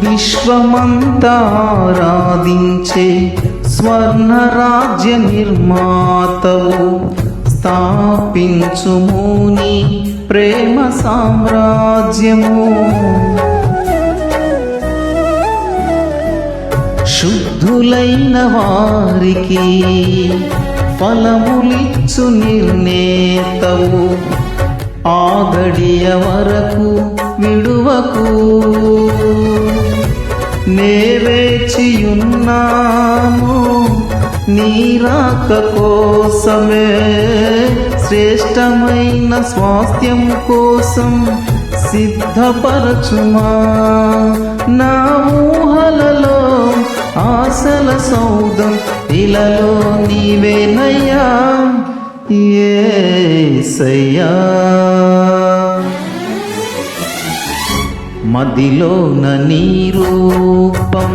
విశ్వమంతా ఆరాధించే స్వర్ణ రాజ్య నిర్మాతవు, స్థాపించుము నీ ప్రేమ సామ్రాజ్యము. శుద్ధులైన వారికి ఫలములిచ్చు నిర్ణేతవు, ఆ గడియ వరకు విడువకు. నే వేచియున్నాను నీ రాక కోసమే, శ్రేష్టమైన స్వాస్థ్యం కోసం సిద్ధపరచుమా. నా ఊహలలో ఆశల సౌధం ఇలలో నీవేనయ్యా యేసయ్యా. మదిలోన నీ రూపం